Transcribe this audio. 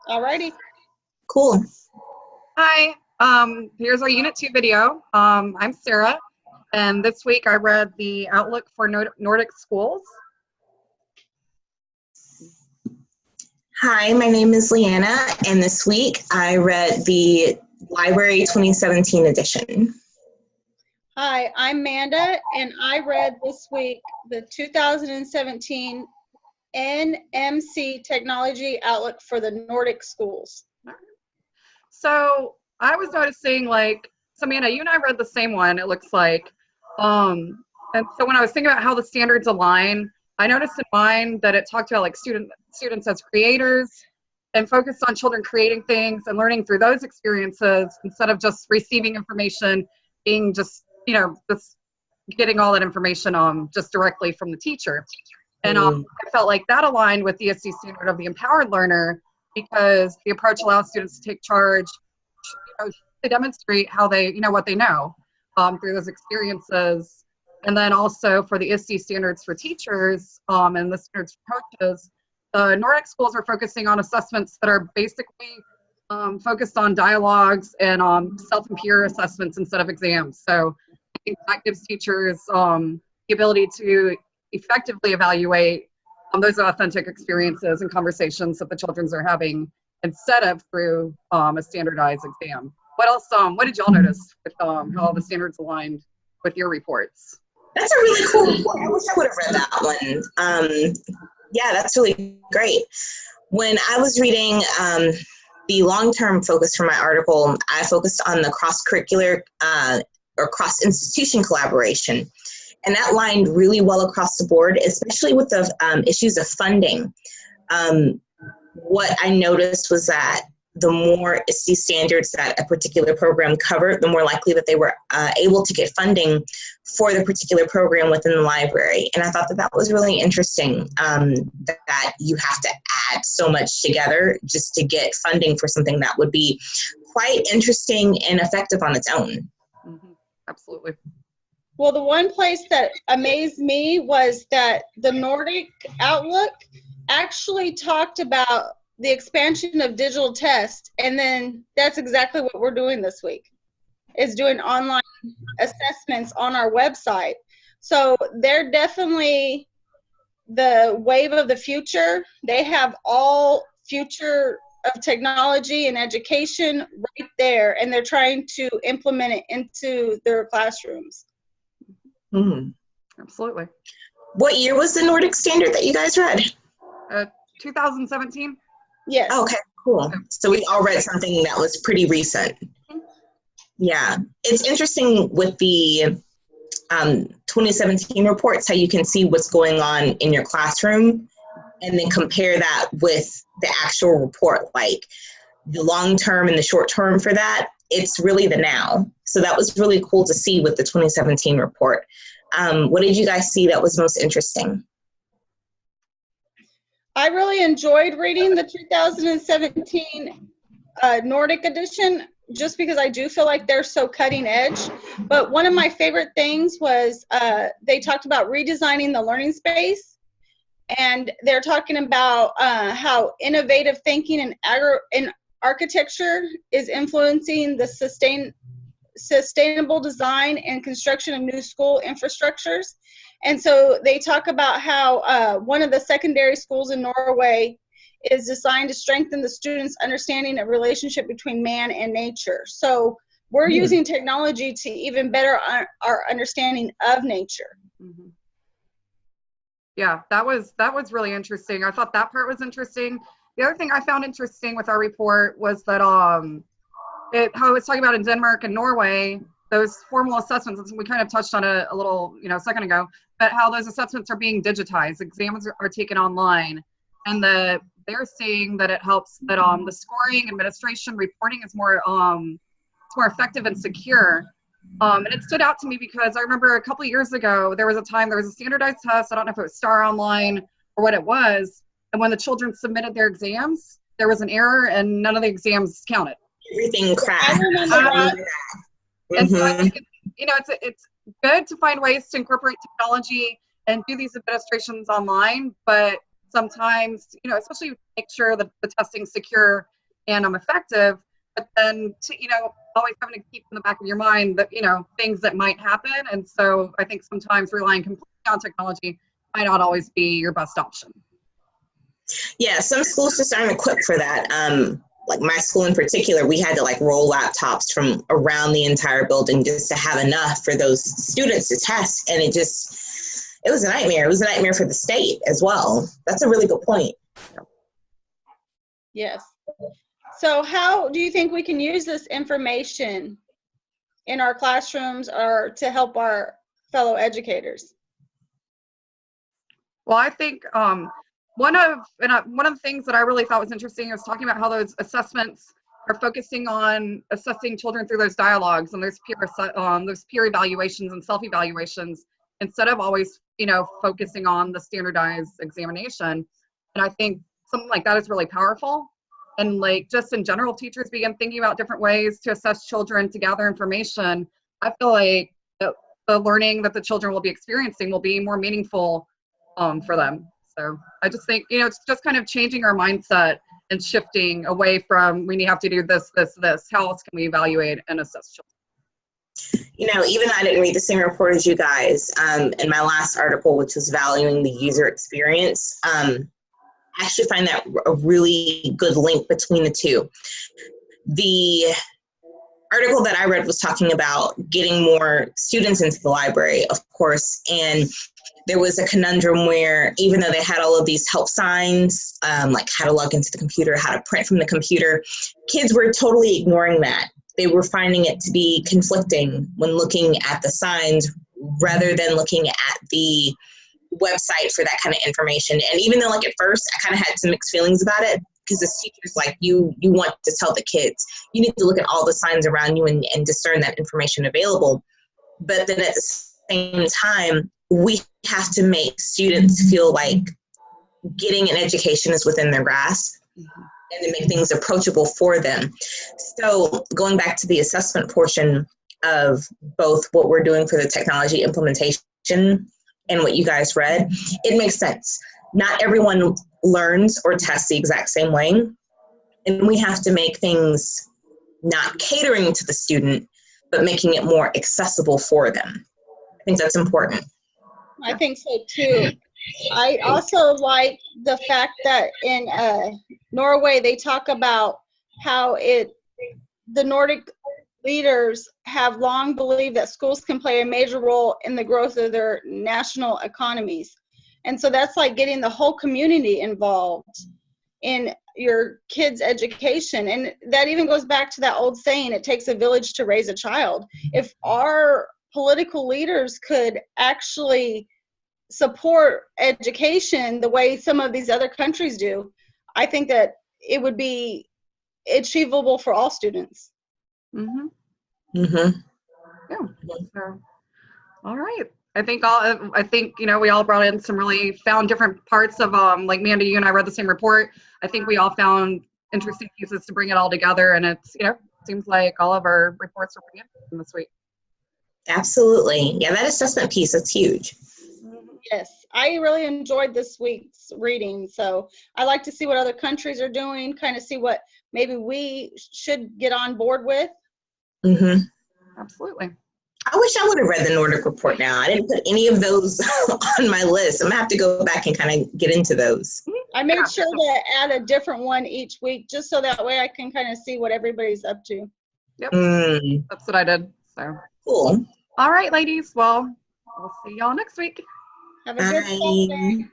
Alrighty. Cool. Hi, here's our Unit 2 video. I'm Sarah, and this week I read the Outlook for Nordic Schools. Hi, my name is Leanna, and this week I read the Library 2017 edition. Hi, I'm Manda, and I read this week the 2017 NMC Technology Outlook for the Nordic Schools. So I was noticing, Amanda, you and I read the same one, it looks like. And so when I was thinking about how the standards align, I noticed in mine that it talked about students as creators and focused on children creating things and learning through those experiences instead of just receiving information, being just getting all that information just directly from the teacher. And I felt like that aligned with the ESC standard of the empowered learner because the approach allows students to take charge, to demonstrate how they, what they know through those experiences. And then also for the ISTE standards for teachers and the standards for coaches, the Nordic schools are focusing on assessments that are basically focused on dialogues and self and peer assessments instead of exams. So I think that gives teachers the ability to effectively evaluate those authentic experiences and conversations that the children are having instead of through a standardized exam. What else, what did y'all notice with how the standards aligned with your reports? That's a really cool report. I wish I would have read that one. Yeah, that's really great. When I was reading the long-term focus for my article, I focused on the cross-curricular or cross-institution collaboration. And that lined really well across the board, especially with the issues of funding. What I noticed was that the more ISTE standards that a particular program covered, the more likely that they were able to get funding for the particular program within the library. And I thought that that was really interesting, that you have to add so much together just to get funding for something that would be quite interesting and effective on its own. Mm-hmm. Absolutely. Well, the one place that amazed me was that the Nordic Outlook actually talked about the expansion of digital tests, and then that's exactly what we're doing this week, is doing online assessments on our website. So they're definitely the wave of the future. They have all future of technology and education right there, and they're trying to implement it into their classrooms. Mm-hmm. Absolutely. What year was the Nordic standard that you guys read? 2017. Yes. Okay, cool. So we all read something that was pretty recent. Yeah. It's interesting with the 2017 reports, how you can see what's going on in your classroom and then compare that with the actual report, like the long term and the short term for that. It's really the now. So that was really cool to see with the 2017 report. What did you guys see that was most interesting? I really enjoyed reading the 2017 Nordic edition just because I do feel like they're so cutting edge. But one of my favorite things was they talked about redesigning the learning space. And they're talking about how innovative thinking and architecture is influencing the sustainable design and construction of new school infrastructures. And so they talk about how one of the secondary schools in Norway is designed to strengthen the students' understanding of relationship between man and nature. So we're using technology to even better our understanding of nature. Mm-hmm. Yeah, that was really interesting. I thought that part was interesting. The other thing I found interesting with our report was that how it was talking about in Denmark and Norway, those formal assessments, and we kind of touched on it a little, a second ago, but how those assessments are being digitized, exams are taken online, and they're seeing that it helps that the scoring, administration, reporting is more it's more effective and secure. And it stood out to me because I remember a couple of years ago, there was a standardized test. I don't know if it was Star Online or what it was. And when the children submitted their exams, there was an error and none of the exams counted. Everything crashed. I remember that. And so I think it's good to find ways to incorporate technology and do these administrations online, but sometimes, you know, especially make sure that the testing's secure and effective, but then to, you know, always having to keep in the back of your mind that, you know, things that might happen. And so I think sometimes relying completely on technology might not always be your best option. Yeah, some schools just aren't equipped for that. Like my school in particular, we had to like roll laptops from around the entire building just to have enough for those students to test. And it was a nightmare. It was a nightmare for the state as well. That's a really good point. Yes. So how do you think we can use this information in our classrooms or to help our fellow educators? Well, I think one of the things that I really thought was interesting was talking about how those assessments are focusing on assessing children through those dialogues and those peer evaluations and self-evaluations instead of always, you know, focusing on the standardized examination. And I think something like that is really powerful. And like just in general, teachers begin thinking about different ways to assess children, to gather information. I feel like the learning that the children will be experiencing will be more meaningful for them. So I just think, you know, it's just kind of changing our mindset and shifting away from we have to do this, this, this. How else can we evaluate and assess children? You know, even I didn't read the same report as you guys. In my last article, which was valuing the user experience, I actually find that a really good link between the two. The article that I read was talking about getting more students into the library, of course, and there was a conundrum where even though they had all of these help signs, like how to log into the computer, how to print from the computer, kids were totally ignoring that. They were finding it to be conflicting when looking at the signs rather than looking at the website for that kind of information. And even though like at first I kind of had some mixed feelings about it, because as teachers, like you want to tell the kids, you need to look at all the signs around you and discern that information available. But then at the same time, we have to make students feel like getting an education is within their grasp and to make things approachable for them. So going back to the assessment portion of both what we're doing for the technology implementation and what you guys read, it makes sense. Not everyone learns or tests the exact same way. And we have to make things not catering to the student, but making it more accessible for them. I think that's important. I think so too. I also like the fact that in Norway, they talk about how the Nordic leaders have long believed that schools can play a major role in the growth of their national economies. And so that's like getting the whole community involved in your kids' education. And that even goes back to that old saying, it takes a village to raise a child. If our political leaders could actually support education the way some of these other countries do, I think that it would be achievable for all students. Mm-hmm. Mm-hmm. Yeah. So, all right. I think you know, we all brought in found different parts of like Mandy, you and I read the same report. I think we all found interesting pieces to bring it all together, and it's, you know, seems like all of our reports are pretty interesting this week. Absolutely. Yeah, that assessment piece, that's huge. Yes, I really enjoyed this week's reading. So I like to see what other countries are doing, kind of see what maybe we should get on board with. Mm-hmm. Absolutely. I wish I would have read the Nordic report now. I didn't put any of those on my list. I'm going to have to go back and kind of get into those. I made sure to add a different one each week, just so that way I can kind of see what everybody's up to. Yep. That's what I did. So Cool. All right, ladies. Well, we'll see y'all next week. Have a good Saturday.